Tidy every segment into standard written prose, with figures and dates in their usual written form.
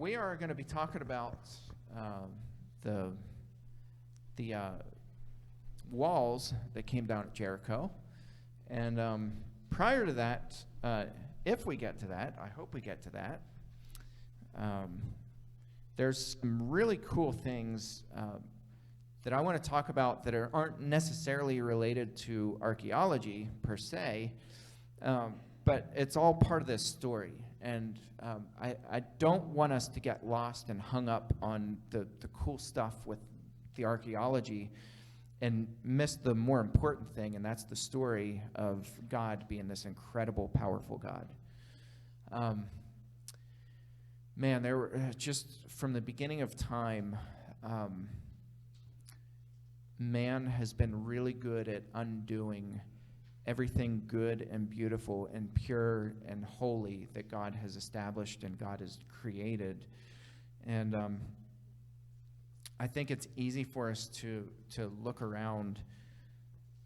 We are going to be talking about the walls that came down at Jericho. And prior to that, if we get to that, I hope we get to that, there's some really cool things that I want to talk about that aren't necessarily related to archaeology per se, but it's all part of this story. And I don't want us to get lost and hung up on the cool stuff with the archaeology and miss the more important thing, and that's the story of God being this incredible, powerful God. Man, there were just from the beginning of time, man has been really good at undoing everything good and beautiful and pure and holy that God has established and God has created. And I think it's easy for us to look around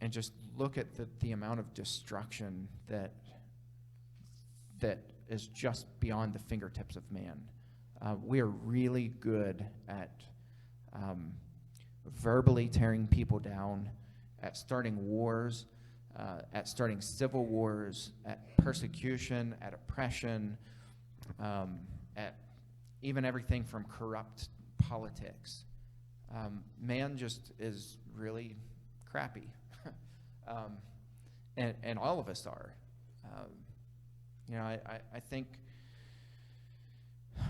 and just look at the amount of destruction that is just beyond the fingertips of man. We are really good at verbally tearing people down, at starting wars, at starting civil wars, at persecution, at oppression, at even everything from corrupt politics. Man just is really crappy, and all of us are. I think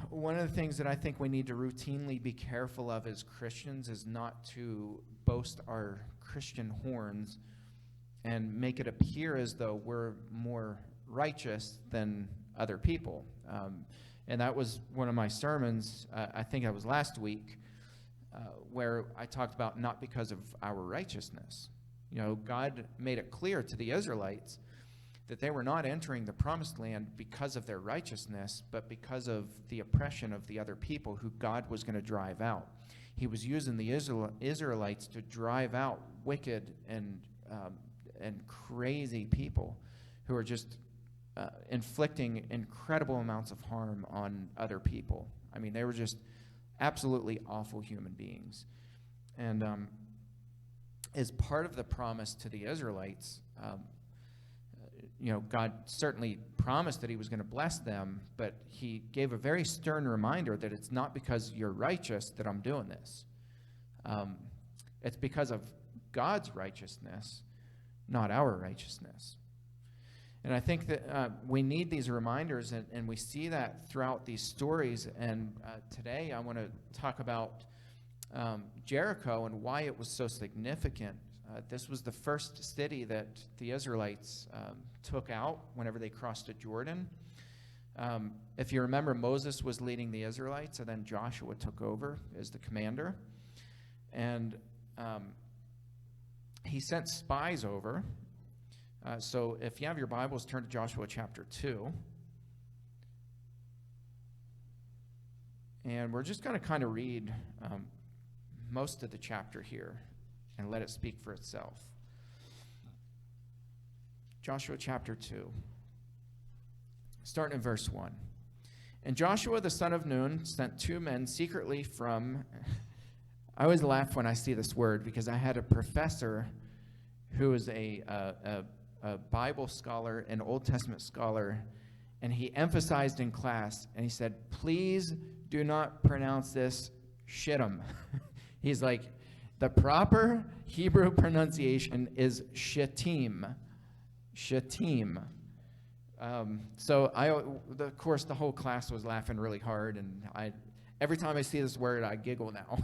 one of the things that I think we need to routinely be careful of as Christians is not to boast our Christian horns and make it appear as though we're more righteous than other people. And that was one of my sermons, I think that was last week, where I talked about not because of our righteousness. God made it clear to the Israelites that they were not entering the promised land because of their righteousness, but because of the oppression of the other people who God was going to drive out. He was using the Israelites to drive out wicked and crazy people who are just inflicting incredible amounts of harm on other people. I mean, they were just absolutely awful human beings. And as part of the promise to the Israelites, God certainly promised that he was going to bless them, but he gave a very stern reminder that it's not because you're righteous that I'm doing this. It's because of God's righteousness, not our righteousness. And I think that we need these reminders, and we see that throughout these stories. And today I want to talk about Jericho and why it was so significant. This was the first city that the Israelites took out whenever they crossed the Jordan. If you remember, Moses was leading the Israelites, and then Joshua took over as the commander. And he sent spies over. So if you have your Bibles, turn to Joshua chapter 2. And we're just going to kind of read most of the chapter here and let it speak for itself. Joshua chapter 2, starting in verse 1. And Joshua the son of Nun sent 2 men secretly from... I always laugh when I see this word because I had a professor who was a Bible scholar, an Old Testament scholar, and he emphasized in class, and he said, please do not pronounce this shittim. He's like, the proper Hebrew pronunciation is shittim. Shittim. So of course, the whole class was laughing really hard, and every time I see this word, I giggle now.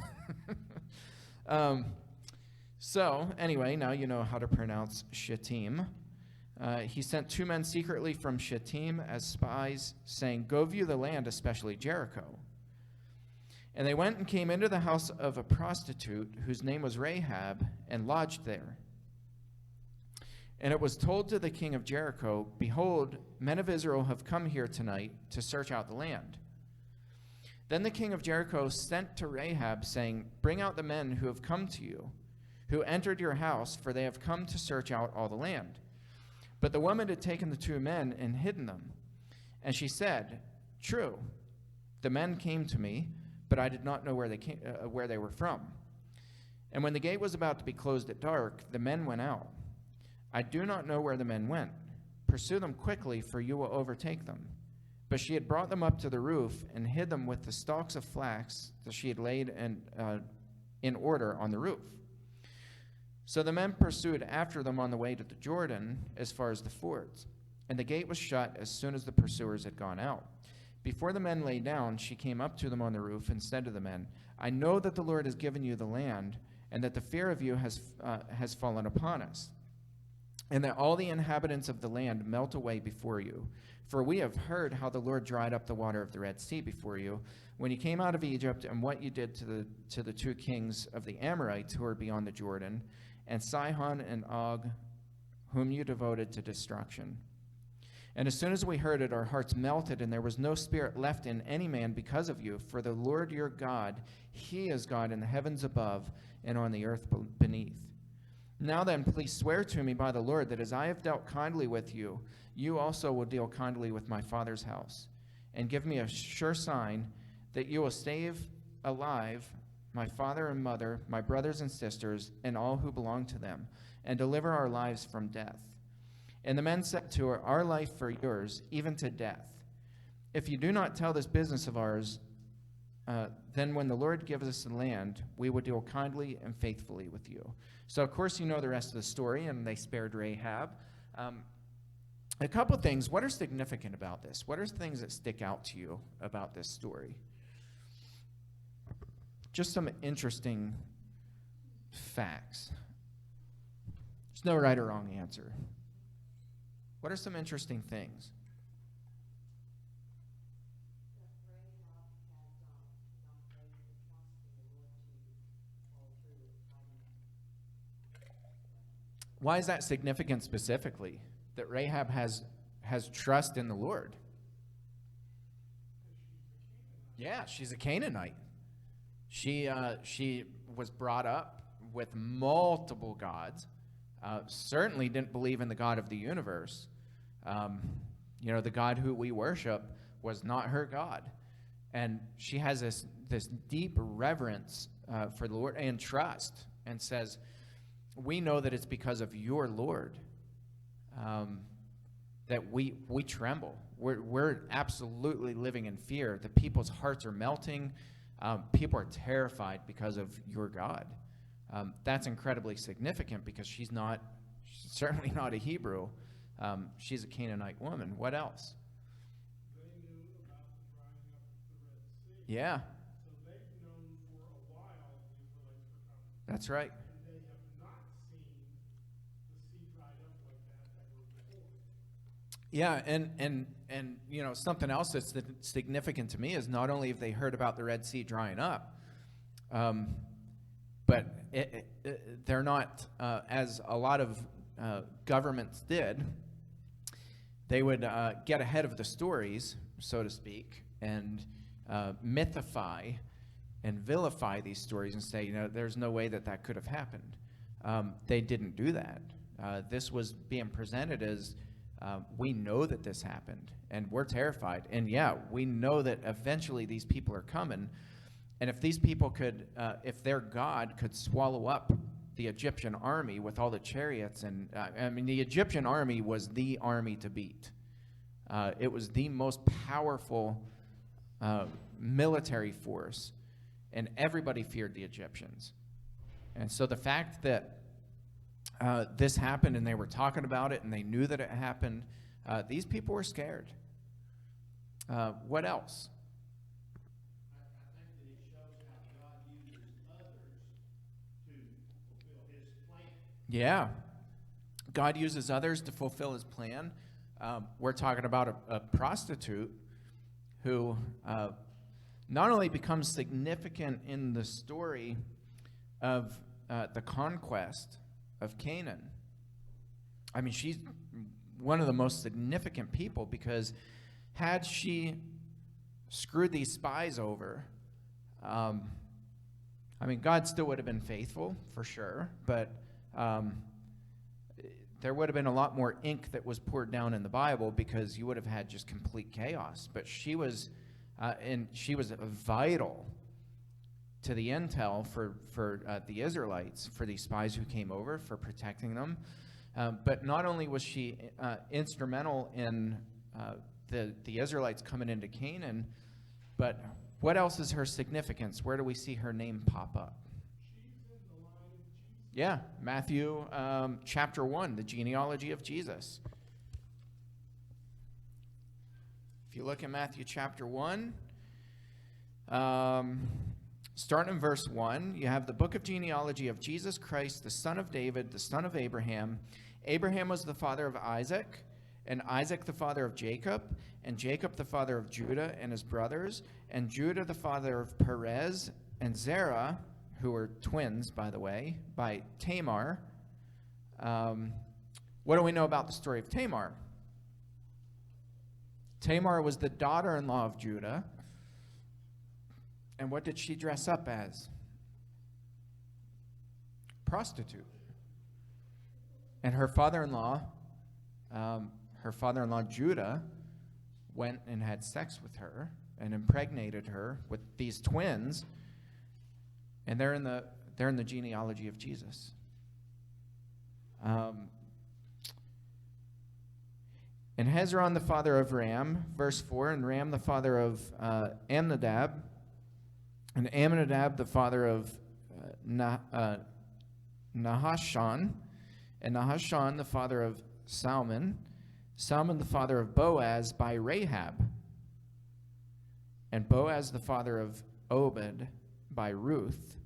So anyway, now you know how to pronounce Shittim. He sent 2 men secretly from Shittim as spies, saying, go view the land, especially Jericho. And they went and came into the house of a prostitute whose name was Rahab, and lodged there. And it was told to the king of Jericho, behold, men of Israel have come here tonight to search out the land. Then the king of Jericho sent to Rahab, saying, bring out the men who have come to you, who entered your house, for they have come to search out all the land. But the woman had taken the 2 men and hidden them. And she said, true, The men came to me, but I did not know where they were from. And when the gate was about to be closed at dark, the men went out. I do not know where the men went. Pursue them quickly, for you will overtake them. But she had brought them up to the roof and hid them with the stalks of flax that she had laid in order on the roof. So the men pursued after them on the way to the Jordan as far as the fords. And the gate was shut as soon as the pursuers had gone out. Before the men lay down, she came up to them on the roof and said to the men, I know that the Lord has given you the land, and that the fear of you has fallen upon us, and that all the inhabitants of the land melt away before you. For we have heard how the Lord dried up the water of the Red Sea before you, when you came out of Egypt, and what you did to the two kings of the Amorites who are beyond the Jordan, and Sihon and Og, whom you devoted to destruction. And as soon as we heard it, our hearts melted, and there was no spirit left in any man because of you. For the Lord your God, he is God in the heavens above and on the earth beneath. Now then, please swear to me by the Lord that as I have dealt kindly with you, you also will deal kindly with my father's house. And give me a sure sign that you will save alive my father and mother, my brothers and sisters, and all who belong to them, and deliver our lives from death. And the men said to her, our life for yours, even to death. If you do not tell this business of ours, then when the Lord gives us the land, we will deal kindly and faithfully with you. So, of course, you know the rest of the story, and they spared Rahab. A couple things. What are significant about this? What are things that stick out to you about this story? Just some interesting facts. There's no right or wrong answer. What are some interesting things? Why is that significant specifically? That Rahab has trust in the Lord. Yeah, she's a Canaanite. She was brought up with multiple gods. Certainly didn't believe in the God of the universe. The God who we worship was not her God. And she has this deep reverence for the Lord and trust, and says, we know that it's because of your Lord that we tremble. We're absolutely living in fear. The people's hearts are melting. People are terrified because of your God. That's incredibly significant because she's certainly not a Hebrew. She's a Canaanite woman. What else? They knew about the drying up of the Red Sea. Yeah. So they've known for a while the Israelites were coming. That's right. And they have not seen the sea dried up like that ever before. Yeah, and something else that's significant to me is not only have they heard about the Red Sea drying up, but they're not, as a lot of governments did, they would get ahead of the stories, so to speak, and mythify and vilify these stories and say, there's no way that could have happened. They didn't do that. This was being presented as, we know that this happened, and we're terrified. And yeah, we know that eventually these people are coming. And if these people could, if their God could swallow up the Egyptian army with all the chariots, and the Egyptian army was the army to beat. It was the most powerful military force, and everybody feared the Egyptians. And so the fact that this happened, and they were talking about it, and they knew that it happened, these people were scared. What else? I think that it shows how God uses others to fulfill his plan. Yeah. God uses others to fulfill his plan. We're talking about a prostitute who not only becomes significant in the story of the conquest of Canaan. I mean, she's one of the most significant people, because had she screwed these spies over, God still would have been faithful, for sure, but there would have been a lot more ink that was poured down in the Bible, because you would have had just complete chaos. But she was And she was vital to the intel for the Israelites, for these spies who came over, for protecting them. But not only was she instrumental in the Israelites coming into Canaan, but what else is her significance? Where do we see her name pop up? She's in the line of Jesus. Yeah, Matthew chapter 1, the genealogy of Jesus. If you look at Matthew chapter 1, starting in verse 1, you have the book of genealogy of Jesus Christ, the son of David, the son of Abraham. Abraham was the father of Isaac, and Isaac the father of Jacob, and Jacob the father of Judah and his brothers, and Judah the father of Perez, and Zerah, who were twins, by the way, by Tamar. What do we know about the story of Tamar? Tamar was the daughter-in-law of Judah. And what did she dress up as? Prostitute. And her father-in-law Judah, went and had sex with her and impregnated her with these twins. And they're in the genealogy of Jesus. And Hezron the father of Ram, verse 4, and Ram the father of Amminadab, and Amminadab the father of Nahashon, and Nahashon the father of Salmon, Salmon the father of Boaz by Rahab, and Boaz the father of Obed by Ruth,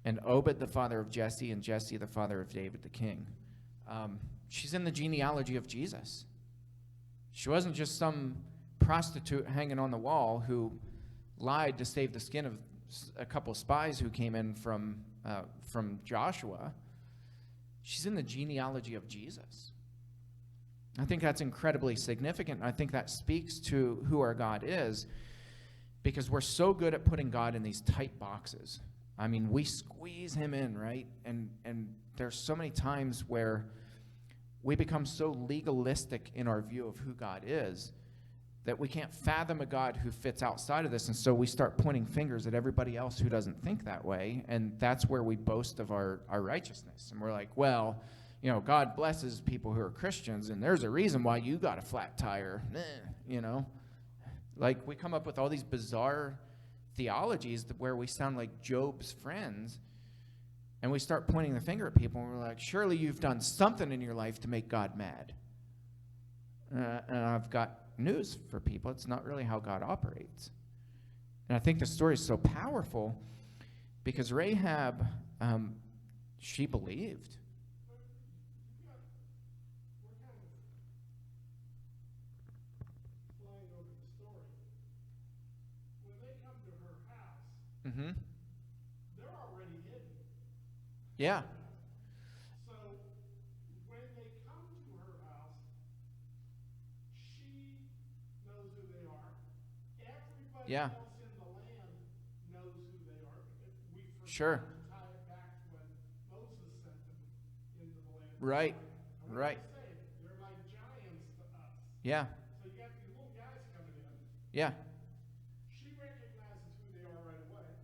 and Obed the father of Jesse, and Jesse the father of David the king. She's in the genealogy of Jesus. She wasn't just some prostitute hanging on the wall who lied to save the skin of a couple of spies who came in from Joshua. She's in the genealogy of Jesus. I think that's incredibly significant. I think that speaks to who our God is, because we're so good at putting God in these tight boxes. I mean, we squeeze him in, right? And there's so many times where we become so legalistic in our view of who God is that we can't fathom a God who fits outside of this. And so we start pointing fingers at everybody else who doesn't think that way. And that's where we boast of our righteousness. And we're like, well, God blesses people who are Christians, and there's a reason why you got a flat tire. Like, we come up with all these bizarre theologies where we sound like Job's friends. And we start pointing the finger at people, and we're like, surely you've done something in your life to make God mad. And I've got news for people. It's not really how God operates. And I think the story is so powerful because Rahab, she believed. We're kind of flying over the story. When they come to her house, Mm-hmm. they're already hidden. Yeah. So when they come to her house, she knows who they are. Everybody Yeah. else in the land knows who they are. We forgot Sure. to tie it back to when Moses sent them into the land. Right. And what Right. did they say? They're like giants to us. Yeah. So you got these little guys coming in. Yeah. She recognizes who they are right away.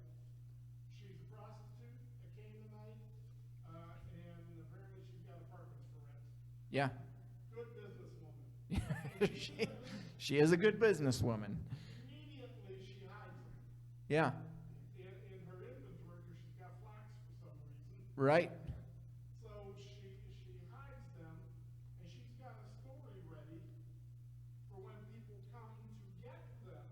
She's a prostitute, a Canaanite, and apparently she's got apartments for rent. Yeah. Good businesswoman. She is a good businesswoman. Immediately she hides them Yeah. in her inventory because she's got flax for some reason. Right. So she hides them, and she's got a story ready for when people come to get them.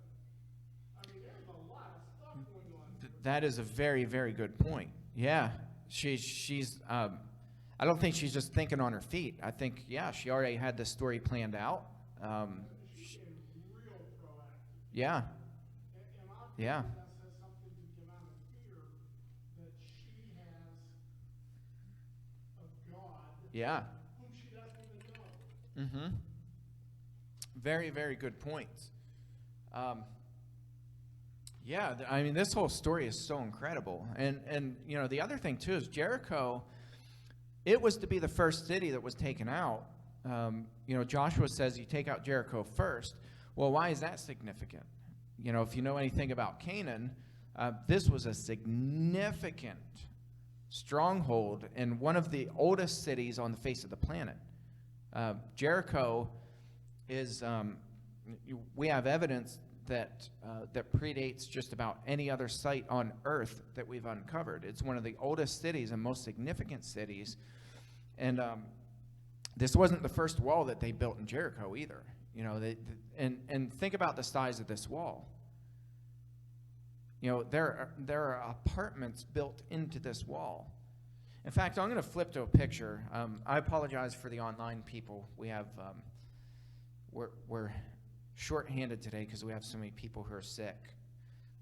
I mean, there's a lot of stuff going on here. That is a very, very good point. Yeah. She's I don't think she's just thinking on her feet. I think, yeah, she already had this story planned out. She's been real proactive. Yeah. And I Yeah. think that says something to get out of fear that she has of God Yeah. whom she doesn't even know. Mm-hmm. Very, very good points. Yeah, I mean, this whole story is so incredible. And the other thing, too, is Jericho, it was to be the first city that was taken out. Joshua says you take out Jericho first. Well, why is that significant? you know, if you know anything about Canaan, this was a significant stronghold and one of the oldest cities on the face of the planet. Jericho is, we have evidence that predates just about any other site on earth that we've uncovered. It's one of the oldest cities and most significant cities. And this wasn't the first wall that they built in Jericho either. You know, and think about the size of this wall. You know, there are apartments built into this wall. In fact, I'm going to flip to a picture. I apologize for the online people. We have, we're short-handed today because we have so many people who are sick.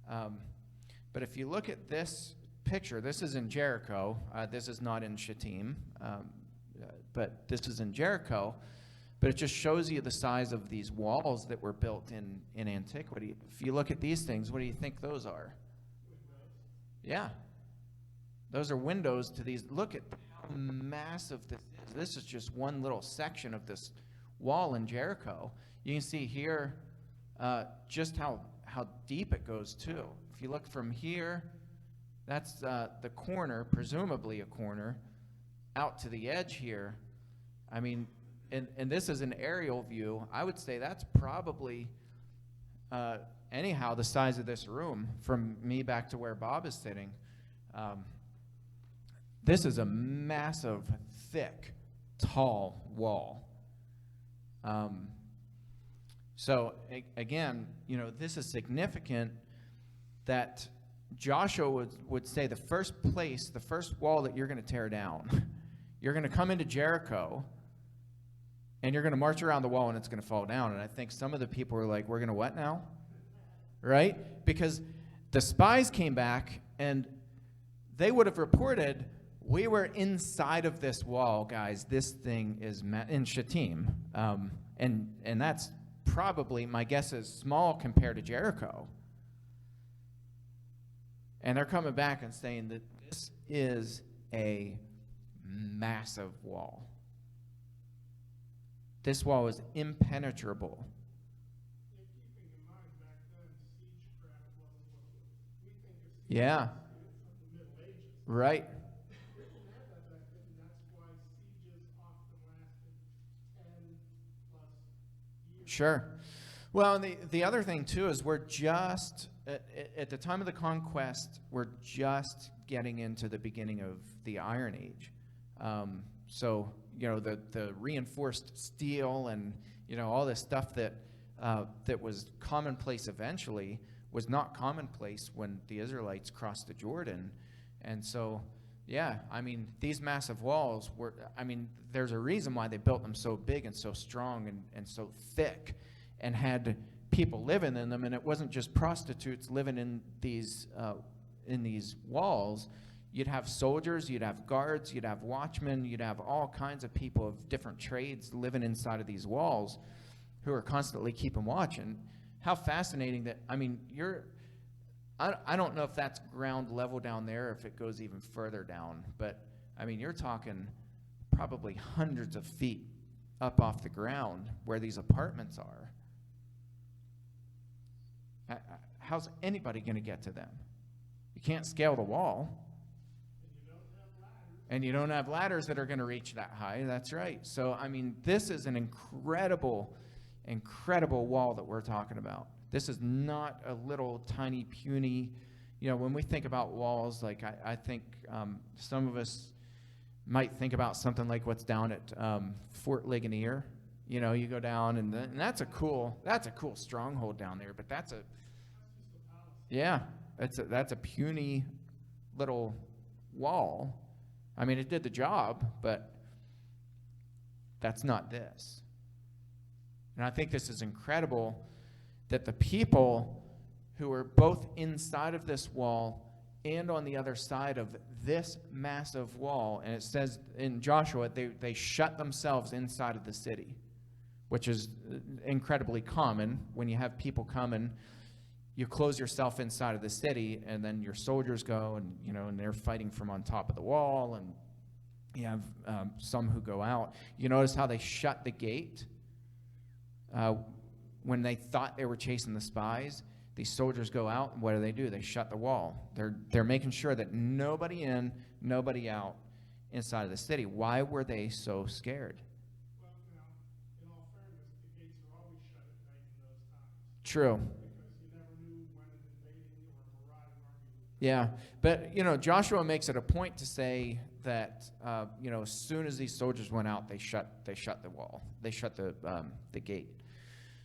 But if you look at this picture, this is in Jericho. This is not in Shittim, but this is in Jericho. But it just shows you the size of these walls that were built in antiquity. If you look at these things, what do you think those are? Yeah. Those are windows to these. Look at how massive this is. This is just one little section of this wall in Jericho. You can see here just how deep it goes, too. If you look from here, that's the corner, presumably a corner, out to the edge here. I mean, and this is an aerial view. I would say that's probably, anyhow, the size of this room from me back to where Bob is sitting. This is a massive, thick, tall wall. So again, you know, this is significant that Joshua would say the first wall that you're going to tear down, you're going to come into Jericho, and you're going to march around the wall, and it's going to fall down. And I think some of the people were like, we're going to what now? Right? Because the spies came back, and they would have reported, we were inside of this wall, guys. This thing is in Shittim. And that's probably, my guess is, small compared to Jericho. And they're coming back and saying that this is a massive wall. This wall is impenetrable. Yeah, keeping in mind back then, siegecraft wasn't what we think of siege Yeah. from the Middle Ages. Right. They didn't have that back then, and that's why sieges often lasted 10+ years. Sure. Well, the other thing, too, is we're just, at the time of the conquest, we're just getting into the beginning of the Iron Age. So, you know, the reinforced steel and, you know, all this stuff that was commonplace eventually was not commonplace when the Israelites crossed the Jordan. And so, yeah, I mean, these massive walls were, I mean, there's a reason why they built them so big and so strong and so thick and had people living in them. And it wasn't just prostitutes living in these walls. You'd have soldiers, you'd have guards, you'd have watchmen, you'd have all kinds of people of different trades living inside of these walls who are constantly keeping watch. And how fascinating that, I mean, I don't know if that's ground level down there, or if it goes even further down, but I mean, you're talking probably hundreds of feet up off the ground where these apartments are. How's anybody going to get to them? You can't scale the wall. And you don't have ladders that are going to reach that high. That's right. So, I mean, this is an incredible, incredible wall that we're talking about. This is not a little tiny, puny, you know, when we think about walls, like I think some of us might think about something like what's down at Fort Ligonier. You know, you go down, and that's a cool stronghold down there, but that's a puny little wall. I mean, it did the job, but that's not this. And I think this is incredible that the people who are both inside of this wall and on the other side of this massive wall, and it says in Joshua, they shut themselves inside of the city, which is incredibly common. When you have people come and you close yourself inside of the city, and then your soldiers go, and you know, and they're fighting from on top of the wall, and you have some who go out. You notice how they shut the gate when they thought they were chasing the spies. these soldiers go out, and what do? They shut the wall. They're making sure that nobody in, nobody out inside of the city. Why were they so scared? Well, now, in all fairness, the gates are always shut at night in those times True. because you never knew when an invading or a marauding army would come. Yeah, but Joshua makes it a point to say that as soon as these soldiers went out, they shut the wall, they shut the gate.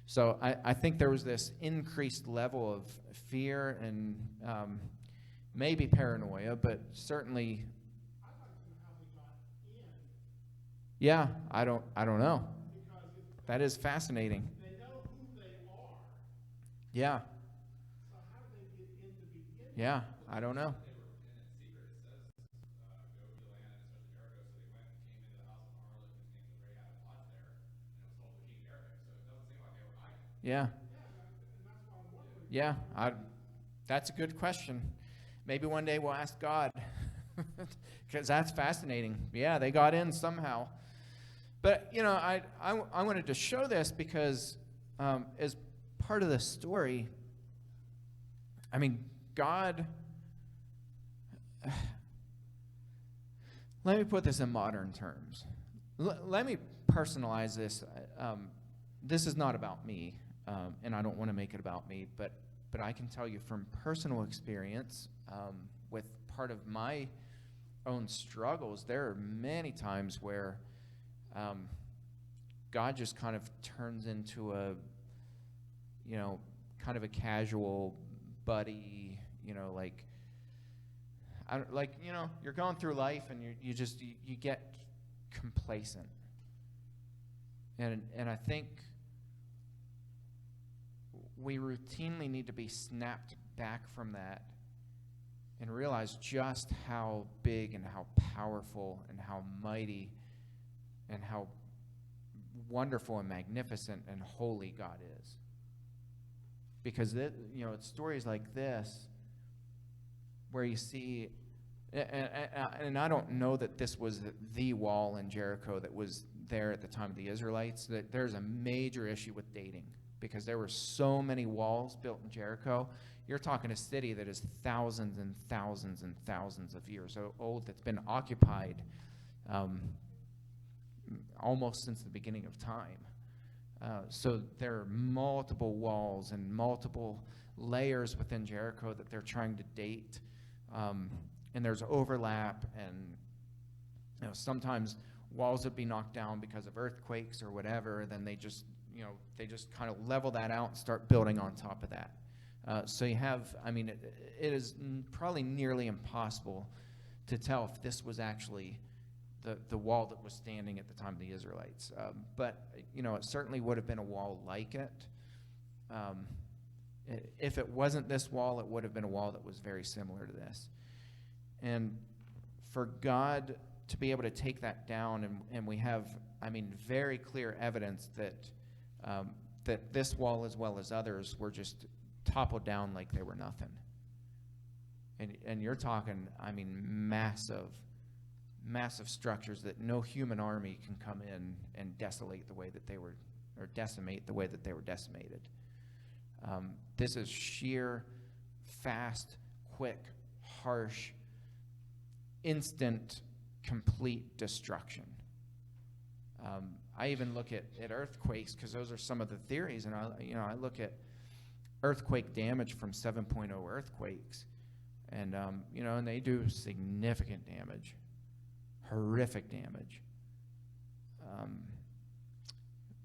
So I think there was this increased level of fear and maybe paranoia, but certainly, I'd like to know how they got in yeah, I don't know. because if That is fascinating. they know who they are, Yeah, so how did they get in to begin with? yeah, I don't know. They were in secret. It says, go to the land, especially Jericho. So they went and came into the house of a harlot whose name was Rahab and lodged there, and it was told to King Jericho. So it doesn't seem like they were hiding. Yeah, And that's why I'm wondering. yeah, that's a good question. Maybe one day we'll ask God, because that's fascinating. Yeah, they got in somehow. But, I wanted to show this because as part of the story, I mean, God, let me put this in modern terms. Let me personalize this. This is not about me, and I don't want to make it about me, but I can tell you from personal experience with part of my own struggles, there are many times where God just kind of turns into a, kind of a casual buddy, you're going through life and you get complacent. And I think we routinely need to be snapped back from that and realize just how big and how powerful and how mighty and how wonderful and magnificent and holy God is. Because it's stories like this where you see, and I don't know that this was the wall in Jericho that was there at the time of the Israelites. That there's a major issue with dating because there were so many walls built in Jericho. You're talking a city that is thousands and thousands and thousands of years old that's been occupied almost since the beginning of time. So there are multiple walls and multiple layers within Jericho that they're trying to date. And there's overlap, and sometimes walls would be knocked down because of earthquakes or whatever. Then they just kind of level that out and start building on top of that. So you have, it is probably nearly impossible to tell if this was actually the wall that was standing at the time of the Israelites. But it certainly would have been a wall like it. If it wasn't this wall, it would have been a wall that was very similar to this. And for God to be able to take that down, and we have, very clear evidence that that this wall as well as others were just toppled down like they were nothing. And you're talking, massive structures that no human army can come in and decimate the way that they were decimated. This is sheer, fast, quick, harsh, instant, complete destruction. I even look at earthquakes because those are some of the theories, and I look at earthquake damage from 7.0 earthquakes, and and they do significant damage, horrific damage.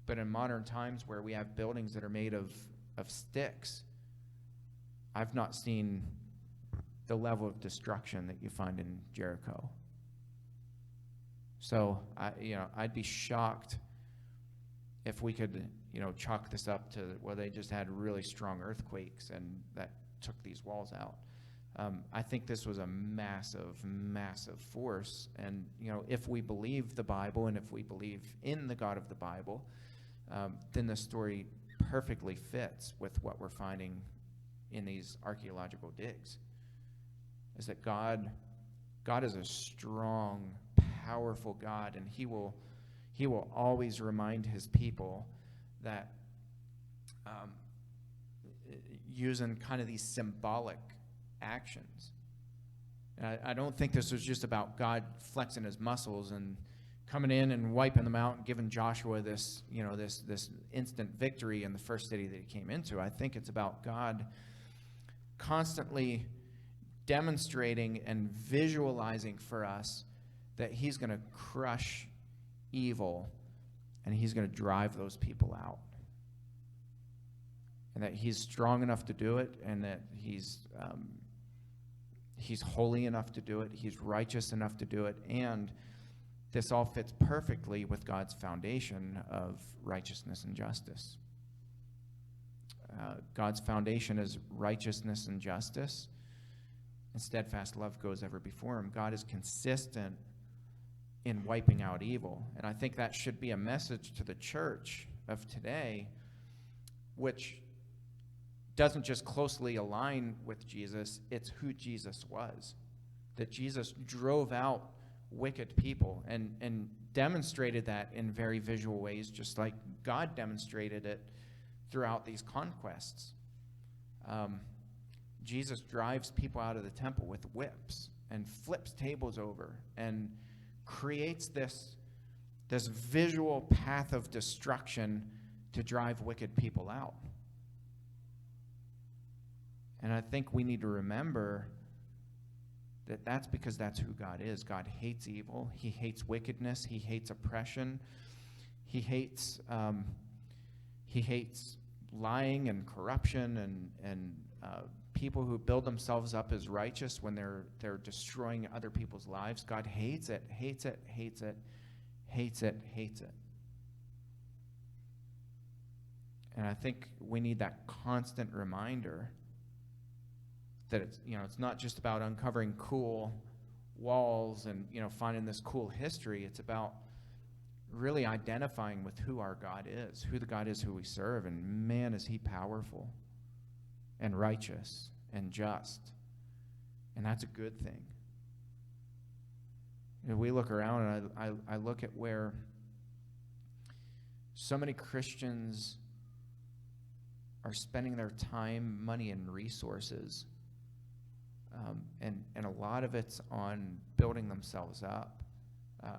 But in modern times where we have buildings that are made of sticks, I've not seen the level of destruction that you find in Jericho. So I'd be shocked if we could chalk this up to they just had really strong earthquakes and that took these walls out. I think this was a massive, massive force, and if we believe the Bible and if we believe in the God of the Bible, then the story perfectly fits with what we're finding in these archaeological digs. Is that God is a strong, powerful God, and He will always remind His people that using kind of these symbolic actions. And I don't think this was just about God flexing his muscles and coming in and wiping them out and giving Joshua this, this instant victory in the first city that he came into. I think it's about God constantly demonstrating and visualizing for us that he's going to crush evil and he's going to drive those people out. And that he's strong enough to do it, and that he's holy enough to do it, he's righteous enough to do it, and this all fits perfectly with God's foundation of righteousness and justice. God's foundation is righteousness and justice, and steadfast love goes ever before him. God is consistent in wiping out evil, and I think that should be a message to the church of today, which doesn't just closely align with Jesus, it's who Jesus was. That Jesus drove out wicked people and demonstrated that in very visual ways, just like God demonstrated it throughout these conquests. Jesus drives people out of the temple with whips and flips tables over and creates this visual path of destruction to drive wicked people out. And I think we need to remember that that's because that's who God is. God hates evil. He hates wickedness. He hates oppression. He hates lying and corruption and people who build themselves up as righteous when they're destroying other people's lives. God hates it, hates it, hates it, hates it, hates it. And I think we need that constant reminder that it's not just about uncovering cool walls and finding this cool history. It's about really identifying with who our God is, who the God is who we serve, and man, is he powerful and righteous and just, and that's a good thing. We look around, and I look at where so many Christians are spending their time, money, and resources. And a lot of it's on building themselves up.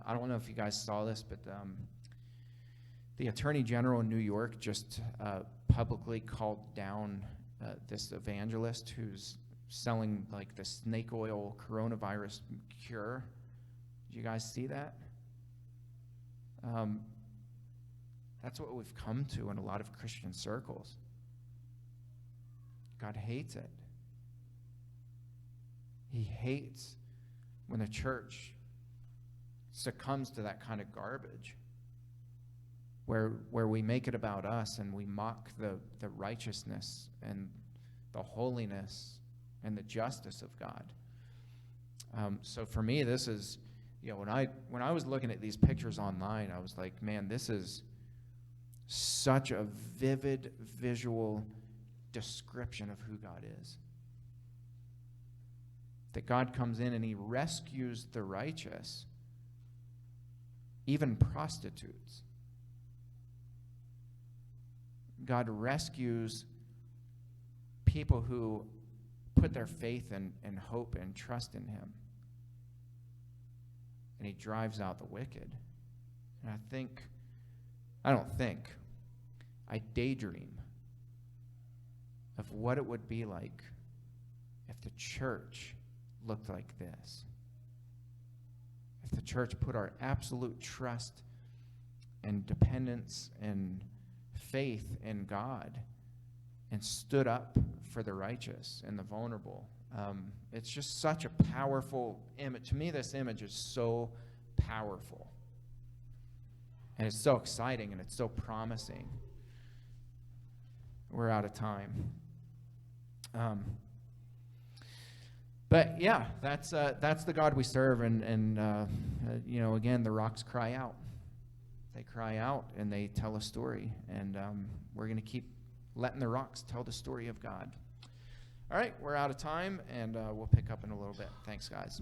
I don't know if you guys saw this, but the Attorney General in New York just publicly called down this evangelist who's selling like the snake oil coronavirus cure. Did you guys see that? That's what we've come to in a lot of Christian circles. God hates it. He hates when the church succumbs to that kind of garbage, where we make it about us and we mock the righteousness and the holiness and the justice of God. So for me, this is, when I was looking at these pictures online, I was like, man, this is such a vivid visual description of who God is. That God comes in and he rescues the righteous, even prostitutes. God rescues people who put their faith and hope and trust in him. And he drives out the wicked. And I daydream of what it would be like if the church looked like this. If the church put our absolute trust and dependence and faith in God and stood up for the righteous and the vulnerable. It's just such a powerful image. To me, this image is so powerful. And it's so exciting and it's so promising. We're out of time. But yeah, that's the God we serve, and again, the rocks cry out. They cry out and they tell a story, and we're going to keep letting the rocks tell the story of God. All right, we're out of time, and we'll pick up in a little bit. Thanks, guys.